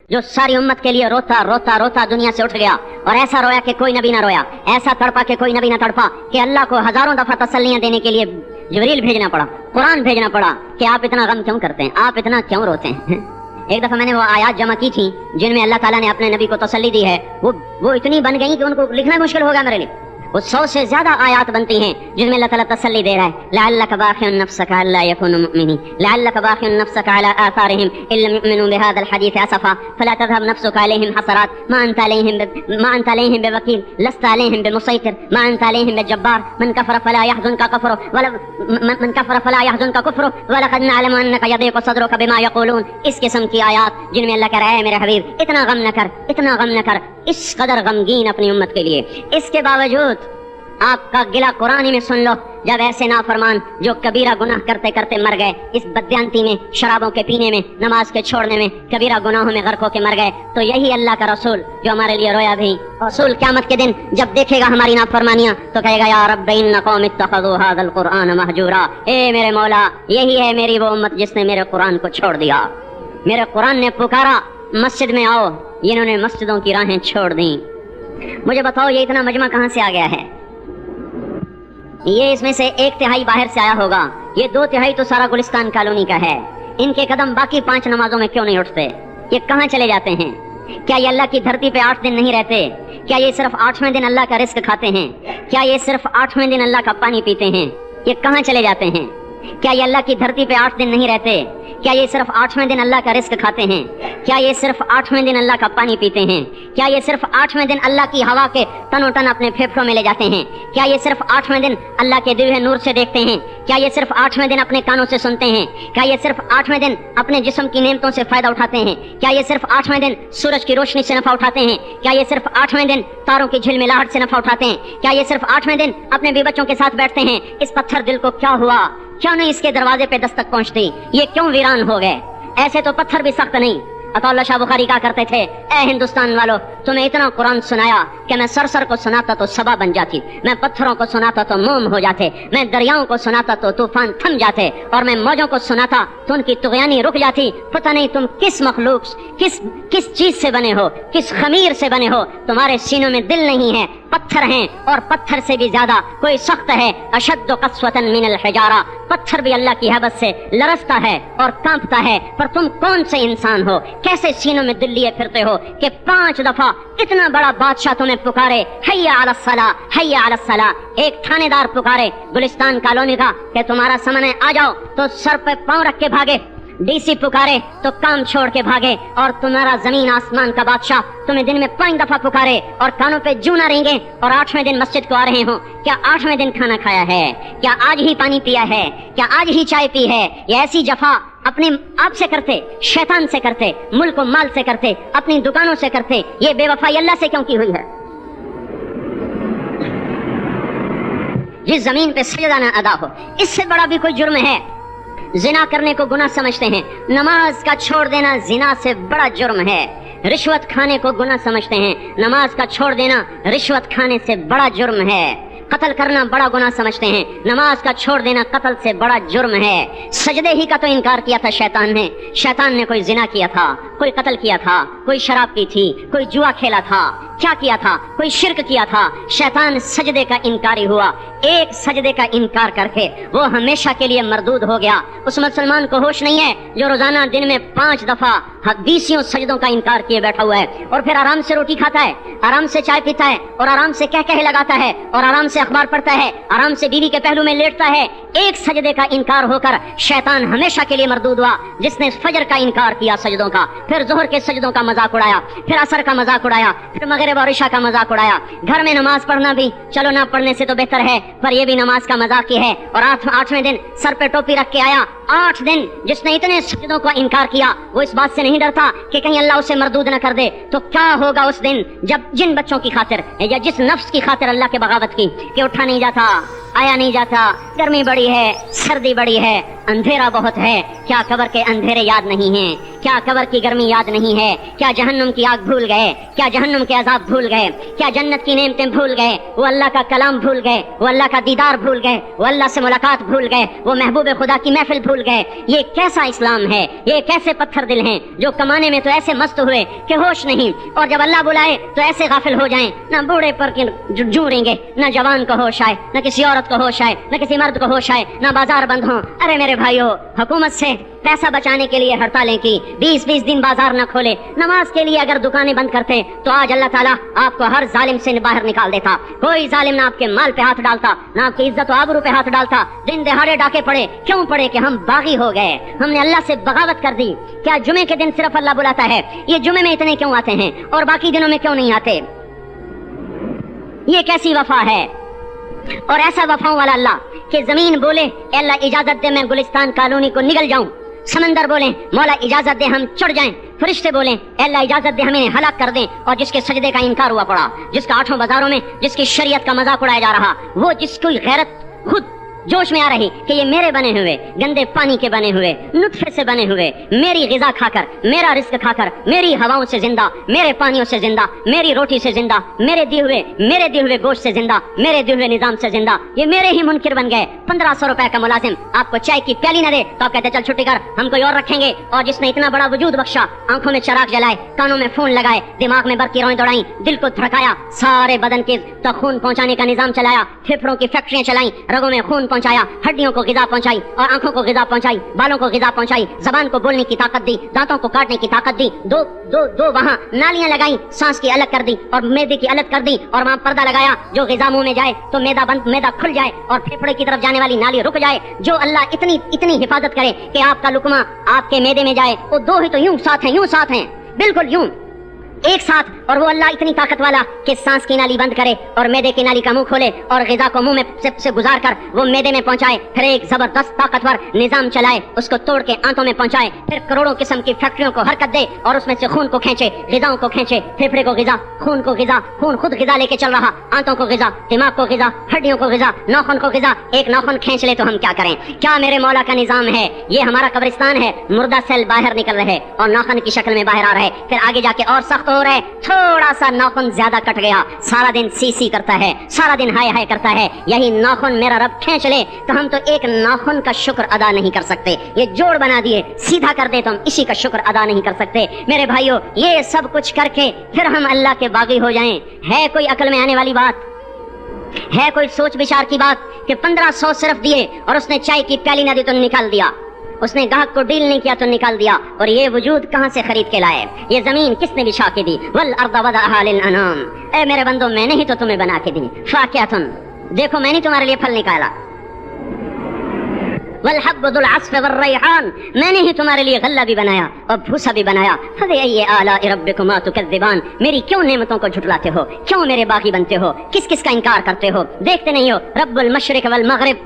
जो सारी उम्मत के लिए रोता रोता रोता दुनिया से उठ गया और ऐसा रोया कि कोई नबी ना रोया, ऐसा तड़पा कि कोई नबी ना तड़पा, कि अल्लाह को हजारों दफा तसल्लियां देने के लिए जिब्रील भेजना पड़ा, कुरान भेजना पड़ा कि आप इतना गम क्यों करते हैं, आप इतना क्यों रोते हैं। एक दफा मैंने वो आयात जमा की थी जिनमें अल्लाह ताला ने अपने नबी को तसल्ली दी है, वो इतनी बन गई कि उनको लिखना मुश्किल हो गया मेरे लिए। वो 100 से ज्यादा आयात बनती हैं जिनमें अल्लाह ताला तसल्ली दे रहा है, लअल्लक बाखिउन नफ्सका अल्ला यकूनु मुमिनीन, लअल्लक बाखिउन नफ्सका अला आथारिहिम इल्लम युमिनू बिहादल हदीस असफा फला तज़हब नफ्सुका अलैहिम हसरात मा अंत अलैहिम बिवकील लस्त अलैहिम बिमुसैतिर मा अंत अलैहिम बिजब्बार मन कफर फला यहज़ुनका कुफ्रु वलक़द नअलमु अन्नका यदीक़ु सदरुका बिमा यक़ूलून। इस किस्म की आयात जिनमें अल्लाह कह रहा है मेरे हबीब इतना गम न कर, इतना गम न कर, इस कदर गमगीन अपनी उम्मत के लिए। इसके बावजूद आपका गिला कुरान में सुन लो, जब ऐसे नाफरमान जो कबीरा गुनाह करते करते मर गए, इस बदयांती में, शराबों के पीने में, नमाज के छोड़ने में, कबीरा गुनाहों में गर्क होके मर गए, तो यही अल्लाह का रसूल जो हमारे लिए रोया भी, रसूल क़यामत के दिन जब देखेगा हमारी नाफरमानियां तो कहेगा या रब्बी इन्न कौम इत्तखज़ू हाज़ल कुरआन महजूरा। ए मेरे मौला, यही है मेरी वो उम्मत जिसने मेरे कुरान को छोड़ दिया। मेरे कुरान ने पुकारा मस्जिद में आओ, इन्होंने मस्जिदों की राहें छोड़ दी। मुझे बताओ ये इतना मजमा कहां से आ गया है? ये इसमें से 1/3 बाहर से आया होगा, ये 2/3 तो सारा गुलिस्तान कॉलोनी का है। इनके कदम बाकी 5 नमाजों में क्यों नहीं उठते? ये कहां चले जाते हैं? क्या ये अल्लाह की धरती पे 8 दिन नहीं रहते? क्या ये सिर्फ 8वें दिन अल्लाह का रिस्क खाते हैं? क्या ये सिर्फ 8वें दिन अल्लाह का पानी पीते हैं? ये कहां चले जाते हैं? क्या ये अल्लाह की धरती पे 8 दिन नहीं रहते? क्या ये सिर्फ 8वें दिन अल्लाह का रिस्क खाते हैं? क्या ये सिर्फ 8वें दिन अल्लाह का पानी पीते हैं? क्या ये सिर्फ 8वें दिन अल्लाह की हवा के तनो तन अपने फेफड़ों में ले जाते हैं? क्या ये सिर्फ 8वें दिन अल्लाह के दिव्य नूर से देखते हैं? क्या ये सिर्फ 8वें दिन अपने कानों से सुनते हैं? क्या ये सिर्फ 8वें दिन अपने जिस्म की नेमतों से फायदा उठाते हैं? क्या ये सिर्फ 8वें दिन सूरज की रोशनी से नफा उठाते हैं? क्या ये सिर्फ 8वें दिन तारों की झिलमिलाहट से नफा उठाते हैं? क्या ये सिर्फ 8वें दिन अपने बीवी बच्चों के साथ बैठते हैं? इस पत्थर दिल को क्या हुआ? क्यों नहीं इसके दरवाजे पे दस्तक पहुंचती? ये क्यों वीरान हो गए? ऐसे तो पत्थर भी सख्त नहीं। अतौल्ला शाह बुखारी कहा करते थे, ए हिंदुस्तान वालों, तुम्हें इतना कुरान सुनाया कि मैं सरसर को सुनाता तो सबा बन जाती, मैं पत्थरों को सुनाता तो मोम हो जाते, मैं दरियाओं को सुनाता तो तूफान थम जाते, और मैं मौजों को सुनाता तो उनकी तुग़यानी रुक जाती। पता नहीं तुम किस मखलूक, किस चीज से बने हो, किस खमीर से बने हो। तुम्हारे सीनों में दिल नहीं है, पत्थर हैं, और पत्थर से भी ज्यादा कोई सख्त है। अशद्दु क़स्वतन मिनल हिजारा, पत्थर भी अल्लाह की हैबत से लरसता है और कांपता है। पर तुम कौन से इंसान हो, कैसे सीनों में दिल लिए फिरते हो कि 5 दफा इतना बड़ा बादशाह तुम्हें पुकारे, हैया अलस सला, हैया अलस सला। एक थानेदार पुकारे गुलिस्तान कॉलोनी का कि तुम्हारा सामने आ जाओ, तो सर पे पांव रख के भागे। डीसी पुकारे तो काम छोड़ के भागे, और तुम्हारा जमीन आसमान का बादशाह तुम्हें दिन में 5 दफा पुकारे और कानों पे जू ना रहेंगे, और 8वें दिन मस्जिद को आ रहे हो। क्या 8वें दिन खाना खाया है? क्या आज ही पानी पिया है? क्या आज ही चाय पी है? ये ऐसी जफा अपने आप से करते, शैतान से करते, मुल्क माल से करते, अपनी दुकानों से करते, ये बेवफाई अल्लाह से क्यों की हुई है? जिस जमीन पे सजदा ना अदा हो, इससे बड़ा भी कोई जुर्म है? जिना करने को गुनाह समझते हैं, नमाज का छोड़ देना जिना से बड़ा जुर्म है। रिश्वत खाने को गुनाह समझते हैं, नमाज का छोड़ देना रिश्वत खाने से बड़ा जुर्म है। कत्ल करना बड़ा गुनाह समझते हैं, नमाज का छोड़ देना कत्ल से बड़ा जुर्म है। सजदे ही का तो इनकार किया था शैतान ने। शैतान ने कोई जिना किया था, कोई कत्ल किया था, कोई शराब पी थी, कोई जुआ खेला था, क्या किया था? कोई शिर्क किया था। शैतान सजदे का इनकारी हुआ। एक सजदे का इनकार करके वो हमेशा के लिए मरदूद हो गया। उस मुसलमान को होश नहीं है जो रोजाना दिन में 5 दफा 20 सजदों का इनकार किए बैठा हुआ है, और फिर आराम से रोटी खाता है, आराम से चाय पीता है, और आराम से कह लगाता है, और आराम से अखबार पढ़ता है, आराम से बीवी के पहलू में लेटता है। एक सजदे का इनकार होकर शैतान हमेशा के लिए मरदूद हुआ। जिसने फजर का इनकार किया सजदों का, फिर जोहर के सजदों का मजाक उड़ाया, फिर असर का मजाक उड़ाया, फिर मगरिब और इशा का मजाक उड़ाया। घर में नमाज पढ़ना भी चलो ना पढ़ने से तो बेहतर है, पर यह भी नमाज का मजाक ही है। और 8वें दिन सर पे टोपी रख के आया। 8 दिन जिसने इतने सजदों का इनकार किया, वो इस बात से नहीं डरता कि कहीं अल्लाह उसे मरदूद न कर दे। तो क्या होगा उस दिन जब जिन बच्चों की खातिर या जिस नफ्स की खातिर अल्लाह के बगावत की कि उठा नहीं जाता, आया नहीं जाता, गर्मी बड़ी है, सर्दी बड़ी है, अंधेरा बहुत है। क्या कब्र के अंधेरे याद नहीं हैं? क्या कब्र की गर्मी याद नहीं है? क्या जहन्नुम की आग भूल गए? क्या जहन्नुम के अजाब भूल गए? क्या जन्नत की नेमतें भूल गए? वो अल्लाह का कलाम भूल गए, वो अल्लाह का दीदार भूल गए, वो अल्लाह से मुलाकात भूल गए, वो महबूब खुदा की महफिल भूल بھول گئے یہ کیسا اسلام ہے, یہ کیسے پتھر دل ہیں جو کمانے میں تو ایسے مست ہوئے کہ ہوش نہیں, اور جب اللہ بلائے تو ایسے غافل ہو جائیں, نہ بوڑھے پر جھوڑیں گے, نہ جوان کو ہوش آئے, نہ کسی عورت کو ہوش آئے, نہ کسی مرد کو ہوش آئے, نہ بازار بند ہوں. ارے میرے بھائیو, حکومت سے پیسہ بچانے کے لیے ہڑتالیں کی, 20-20 دن بازار نہ کھولے, نماز کے لیے اگر دکانیں بند کرتے تو آج اللہ تعالیٰ آپ کو ہر ظالم سے باہر نکال دیتا. کوئی ظالم نہ آپ کے مال پہ ہاتھ ڈالتا, نہ آپ کی عزت و آبرو پہ ہاتھ ڈالتا. دن دہاڑے ڈاکے پڑے, کیوں پڑے؟ کہ ہم باغی ہو گئے, ہم نے اللہ سے بغاوت کر دی. کیا جمعے کے دن صرف اللہ بلاتا ہے؟ یہ جمعے میں اتنے کیوں آتے ہیں اور باقی دنوں میں کیوں نہیں آتے؟ یہ کیسی وفا ہے؟ اور ایسا وفاؤں والا اللہ کہ زمین بولے اے اللہ اجازت دے میں گلستان کالونی کو نگل جاؤں, سمندر بولیں مولا اجازت دے ہم چڑھ جائیں, فرشتے بولیں اے اللہ اجازت دے ہمیں ہلاک کر دیں, اور جس کے سجدے کا انکار ہوا پڑا, جس کا 8 بازاروں میں جس کی شریعت کا مذاق اڑایا جا رہا, وہ جس کی غیرت خود جوش میں آ رہی کہ یہ میرے بنے ہوئے گندے پانی کے بنے ہوئے نطفے سے بنے ہوئے, میری غذا کھا کر, میرا رزق کھا کر, میری ہواؤں سے زندہ, میرے پانیوں سے زندہ, میری روٹی سے زندہ, میرے دیے ہوئے گوشت سے زندہ, میرے دیے ہوئے نظام سے زندہ, یہ میرے ہی منکر بن گئے. 1500 روپے کا ملازم آپ کو چائے کی پیالی نہ دے تو آپ کہتے چل چھٹی کر, ہم کوئی اور رکھیں گے. اور جس نے اتنا بڑا وجود بخشا, آنکھوں میں چراغ جلائے, کانوں میں فون لگائے, دماغ میں برقی روئیں دوڑائیں, دل کو دھڑکایا, سارے بدن کے تک خون پہنچانے کا نظام چلایا, پھیپھڑوں کی فیکٹریاں چلائیں, رگوں میں خون پہنچایا, ہڈیوں کو غذا پہنچائی, اور آنکھوں کو غذا پہنچائی, بالوں کو غذا پہنچائی, زبان کو بولنے کی طاقت دی, دانتوں کو کاٹنے کی طاقت دی, دو وہاں نالیاں لگائیں, سانس کی الگ کر دی اور میدے کی الگ کر دی, اور وہاں پردہ لگایا جو غذا منہ میں جائے تو میدا کھل جائے اور پھیپھڑے کی طرف جانے والی نالی رک جائے. جو اللہ اتنی حفاظت کرے کہ آپ کا لقمہ آپ کے میدے میں جائے, وہ 2 ہی تو یوں ساتھ ہیں بالکل یوں ایک ساتھ, اور وہ اللہ اتنی طاقت والا کہ سانس کی نالی بند کرے اور میدے کی نالی کا منہ کھولے اور غذا کو منہ میں سے گزار کر وہ میدے میں پہنچائے, پھر ایک زبردست طاقتور نظام چلائے, اس کو توڑ کے آنتوں میں پہنچائے, پھر کروڑوں قسم کی فیکٹریوں کو حرکت دے اور اس میں سے خون کو کھینچے, غذاؤں کو کھینچے, پھیپھڑے کو غذا, خون کو غذا, خون خود غذا لے کے چل رہا, آنتوں کو غذا, دماغ کو غذا, ہڈیوں کو غذا, ناخن کو غذا. ایک ناخن کھینچ لے تو ہم کیا کریں؟ کیا میرے مولا کا نظام ہے؟ یہ ہمارا قبرستان ہے, مردہ سیل باہر نکل رہے اور ناخن کی شکل میں باہر آ رہے, پھر آگے جا کے اور سخت ہو رہے, تھوڑا سا ناخن زیادہ کٹ گیا, سارا دن سی کرتا ہے, سارا دن ہائے کرتا ہے, یہی ناخن میرا رب کھینچ لے تو ہم تو ایک ناخن کا شکر ادا نہیں کر سکتے. یہ جوڑ بنا دیے, سیدھا کر دے تو ہم اسی کا شکر ادا نہیں کر سکتے. میرے بھائیو, یہ سب کچھ کر کے پھر ہم اللہ کے باغی ہو جائیں, ہے کوئی عقل میں آنے والی بات؟ ہے کوئی سوچ بچار کی بات کہ 1500 صرف دیے اور اس نے چائے کی پیالی نہ دی تو نکال دیا, اس نے گاہک کو ڈیل نہیں کیا تو نکال دیا, اور یہ وجود کہاں سے خرید کے لائے؟ یہ زمین کس نے بچھا کے دی؟ والارض وضعها للانام, اے میرے بندو میں نے ہی تو تمہیں بنا کے دی. فاکہۃ, دیکھو میں نے تمہارے لیے پھل نکالا. والحب ذو العصف والریحان, میں نے ہی تمہارے لیے غلہ بھی بنایا اور بھوسا بھی بنایا. فبأي آلاء ربكما تكذبان, میری کیوں نعمتوں کو جھٹلاتے ہو؟ کیوں میرے باغی بنتے ہو؟ کس کا انکار کرتے ہو؟ دیکھتے نہیں ہو رب المشرق والمغرب,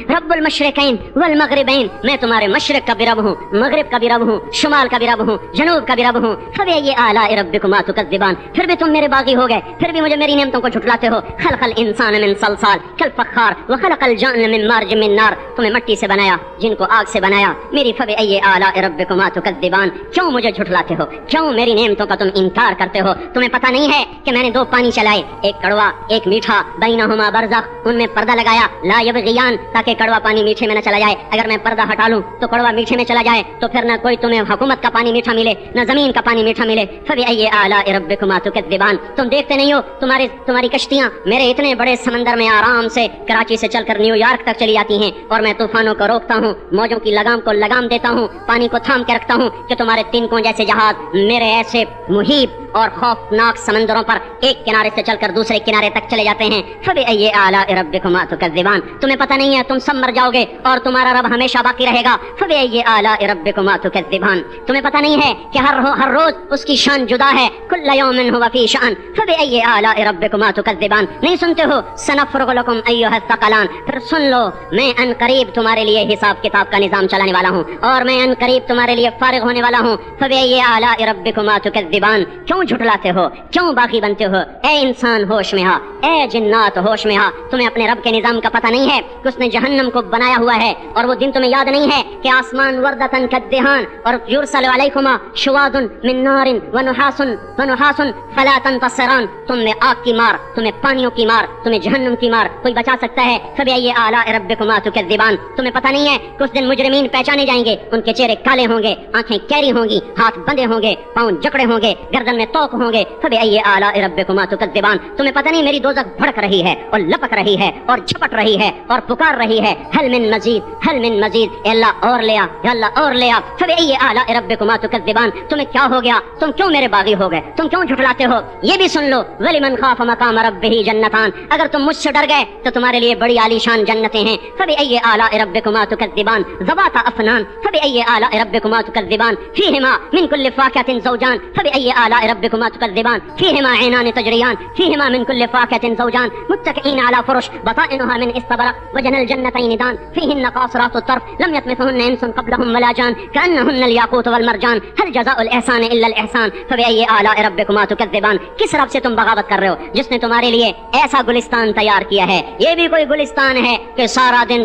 رب المشرقین والمغربین, میں تمہارے مشرق کا بھی رب ہوں, مغرب کا بھی رب ہوں, شمال کا بھی رب ہوں, جنوب کا بھی رب ہوں. فبأي آلاء ربكما تكذبان, پھر بھی تم میرے باغی ہو گئے, پھر بھی مجھے میری نعمتوں کو جھٹلاتے ہو. خلق الانسان من صلصال كالفخار وخلق الجان من مارج من نار, تمہیں مٹی سے بنایا, جن کو آگ سے بنایا. میری فبأي آلاء ربكما تكذبان, کیوں مجھے جھٹلاتے ہو؟ کیوں میری نعمتوں کا تم انکار کرتے ہو؟ تمہیں پتہ نہیں ہے کہ میں نے 2 پانی چلائے, ایک کڑوا ایک میٹھا, بینہما برزخ, ان میں پردہ لگایا, لا یبغیان, کہ کڑوا پانی میٹھے میں نہ چلا جائے. اگر میں پردہ ہٹا لوں تو کڑوا میٹھے میں چلا جائے تو پھر نہ کوئی تمہیں حکومت کا پانی میٹھا ملے, نہ زمین کا پانی میٹھا ملے. فبأي آلاء ربكما تكذبان, تم دیکھتے نہیں ہو تمہاری کشتیاں میرے اتنے بڑے سمندر میں آرام سے کراچی سے چل کر نیو یارک تک چلی جاتی ہیں, اور میں طوفانوں کو روکتا ہوں, موجوں کی لگام کو لگام دیتا ہوں, پانی کو تھام کے رکھتا ہوں کہ تمہارے تنکوں جیسے جہاز میرے ایسے محیط اور خوفناک سمندروں پر ایک کنارے سے چل کر دوسرے کنارے تک چلے جاتے ہیں. فبأي آلاء ربكما تكذبان, تمہیں پتہ نہیں ہے تم سب مر جاؤ گے اور تمہارا رب ہمیشہ باقی رہے گا. فبأي آلاء ربكما تكذبان, تمہیں پتہ نہیں ہے کہ ہر روز اس کی شان جدا ہے. كل يوم هو في شأن. فبأي آلاء ربكما تكذبان, نہیں سنتے ہو؟ سنفرغ لكم أيها الثقلان, پھر سن لو میں ان قریب تمہارے لیے حساب کتاب کا نظام چلانے والا ہوں, اور میں ان قریب تمہارے لیے فارغ ہونے والا ہوں. فبأي آلاء ربكما تكذبان, کیوں क्यों झुठलाते हो, क्यों बाकी बनते हो? ए इंसान होश में आ, ए जिन्नात होश में आ। तुम्हें अपने रब के निजाम का पता नहीं है कि उसने जहन्नम को बनाया हुआ है, और वो दिन तुम्हें याद नहीं है कि आसमान वर्दतन कद्देहान और युरसल अलैकुमा शुवादुन मिन नारिन व नुहासुन फला तंतसिरान। तुम में आग की मार, तुम्हें पानियों की मार, तुम्हें जहन्नम की मार कोई बचा सकता है? फबिअय्यि आलाइ रब्बिकुमा तुकज़्ज़िबान। तुम्हें पता नहीं है कि उस दिन मुजरिमीन पहचाने जाएंगे, उनके चेहरे काले होंगे, आंखें कैरी होंगी, हाथ बंधे होंगे, पांव जकड़े होंगे, गर्दन में तोक होंगे। फबिअय्यि आलाइ रब्बिकुमा तुकज़्ज़िबान। तुम्हें पता नहीं मेरी दोज़ख भड़क रही है और लपक रही है और झपट रही है और पुकार रही है, हल मिन मजीद, हल मिन मजीद, अल्लाह और ले आ, अल्लाह और ले आ। फबिअय्यि आलाइ रब्बिकुमा तुकज़्ज़िबान। तुम्हें क्या हो गया? तुम क्यों मेरे बागी हो गए? तुम क्यों झुठलाते हो? ये भी सुन लो, वलिमन खाफ मकाम रब्बिही जन्नतान। अगर तुम मुझसे डर गए तो तुम्हारे लिए बड़ी आलीशान जन्नतें हैं। फबिअय्यि आलाइ रब्बिकुमा तुकज़्ज़िबान। ज़वाता अफ़नान। फबिअय्यि आलाइ रब्बिकुमा तुकज़्ज़िबान। फ़ीहिमा मिन कुल्लि फ़ाकिहतिन ज़ौजान। फबिअय्यि आलाइ रब्बिकुमा तुकज़्ज़िबान। फ़ीहिमा ऐनान तजरियान। फ़ीहिमा मिन कुल्लि फ़ाकिहतिन ज़ौजान। मुत्तकिईन अला फ़ुरुश बताइनुहा मिन इस्तबरक़ वजनल जन्नतैन दान। फ़ीहिन्ना क़ासिरातुत तर्फ़ लम यत्मिथुहुन्ना इंसुन क़ब्लहुम वला जान कअन्नहुन्नल याक़ूत वल मरजान हल जज़ाउल इहसान इल्लल इहसान। फबिअय्यि आलाइ रब्बिकुमा तुकज़्ज़िबान। किस रब से तुम बगावत कर रहे हो जिसने तुम्हारे लिए ऐसा गुलिस्तान तैयार किया है? ये भी कोई गुलिस्तान है कि सारा दिन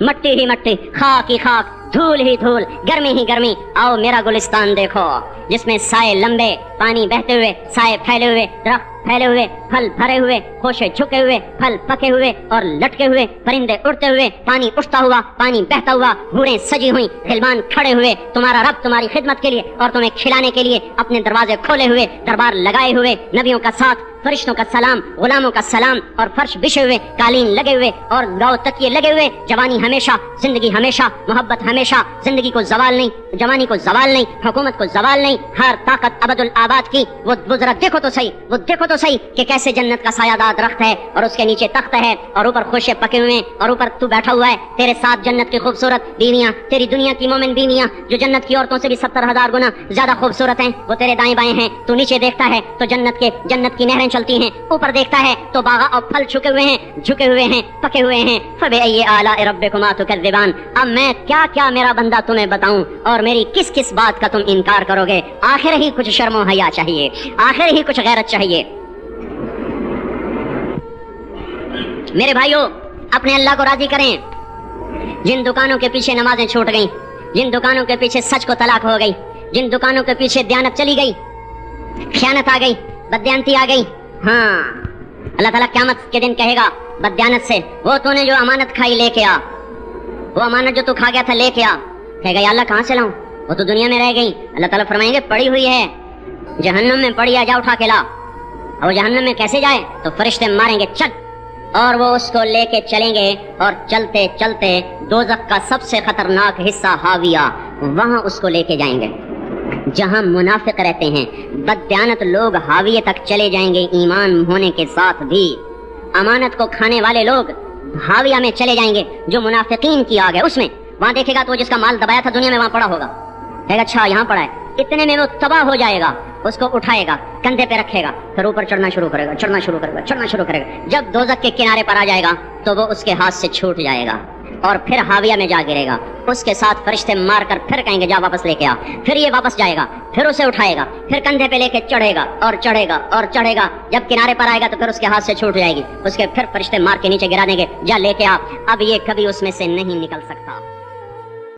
मट्टी ही मट्टी, खाक ही खाक, धूल ही धूल, गर्मी ही गर्मी। आओ मेरा गुलिस्तान देखो, जिसमें साए लंबे, पानी बहते हुए, साए फैले हुए, दरख्त फैले हुए, फल भरे हुए, खोशे झुके हुए, फल पके हुए और लटके हुए, परिंदे उड़ते हुए, पानी उठता हुआ, पानी बहता हुआ, हूरें सजी हुई, गिलमान खड़े हुए, तुम्हारा रब तुम्हारी खिदमत के लिए और तुम्हें खिलाने के लिए अपने दरवाजे खोले हुए, दरबार लगाए हुए, नबियों का साथ, फरिश्तों का सलाम, गुलामों का सलाम, और फर्श बिछे हुए, कालीन लगे हुए और गाँव तकिए लगे हुए। जवानी हमेशा, जिंदगी हमेशा, मोहब्बत हमेशा, जिंदगी को जवाल नहीं, जवानी को जवाल नहीं, हुकूमत को जवाल नहीं, हर ताकत अबदुल आबाद की। वो जरा देखो तो सही, वो देखो तो सही कि कैसे जन्नत का सायादार दरख्त है और उसके नीचे तख्त है और ऊपर खोशे पके हुए हैं और ऊपर तू बैठा हुआ है। तेरे साथ जन्नत की खूबसूरत बीवियां, तेरी दुनिया की मोमिन बीवियां जो जन्नत की औरतों से भी 70,000 गुना ज्यादा खूबसूरत हैं, वो तेरे दाएं बाएं हैं। तू नीचे देखता है तो जन्नत की नहरें चलती हैं, ऊपर देखता है तो बागा और फल झुके हुए हैं, पके हुए हैं। फबिअय्यि आलाइ रब्बिकुमा तुकज़्ज़िबान। अब मैं क्या क्या मेरा बंदा तुम्हें बताऊं और मेरी किस किस बात का तुम इनकार करोगे? आखिर ही कुछ शर्म हया चाहिए, आखिर ही कुछ गैरत चाहिए। मेरे भाइयों, अपने अल्लाह को राजी करें। जिन दुकानों के पीछे नमाजें छूट गईं, जिन दुकानों के पीछे सच को तलाक हो गई, जिन दुकानों के पीछे दयानत चली गई, खयानत आ गई, बददयानती आ गई, हाँ, अल्लाह ताला क़यामत के दिन कहेगा बददयानत से, वो तूने जो अमानत खाई लेके आ, वो अमानत जो तू खा गया था लेके आ। कहेगा या अल्लाह कहाँ से लाऊं, वो तो दुनिया में रह गई। अल्लाह ताला फरमाएंगे पड़ी हुई है, जहन्नम में पड़ी है, जा उठा के ला। और जहन्नम में कैसे जाए? तो फरिश्ते मारेंगे चल, और वो उसको लेके चलेंगे और चलते चलते दोज़ख का सबसे खतरनाक हिस्सा हाविया, वहां उसको लेके जाएंगे जहां मुनाफिक रहते हैं। बददयानत लोग हाविये तक चले जाएंगे ईमान होने के साथ भी। अमानत को खाने वाले लोग हाविया में चले जाएंगे जो मुनाफिकीन की आग है उसमें। वहां देखेगा तो जिसका माल दबाया था दुनिया में वहां पड़ा होगा, कहेगा अच्छा यहाँ पड़ा है, इतने में वो तबाह हो जाएगा। उसको उठाएगा, कंधे पे रखेगा, फिर ऊपर चढ़ना शुरू करेगा, चढ़ना शुरू करेगा। जब दोज़ख के किनारे पर आ जाएगा तो वो उसके हाथ से छूट जाएगा और फिर हाविया में जा गिरेगा। उसके साथ फरिश्ते मार कर फिर कहेंगे जा वापस लेके आ। फिर ये वापस जाएगा, फिर उसे उठाएगा, फिर कंधे पे लेके चढ़ेगा और चढ़ेगा। जब किनारे पर आएगा तो फिर उसके हाथ से छूट जाएगी, उसके फिर फरिश्ते मार के नीचे गिरा देंगे, जा लेके आ। अब ये कभी उसमें से नहीं निकल सकता।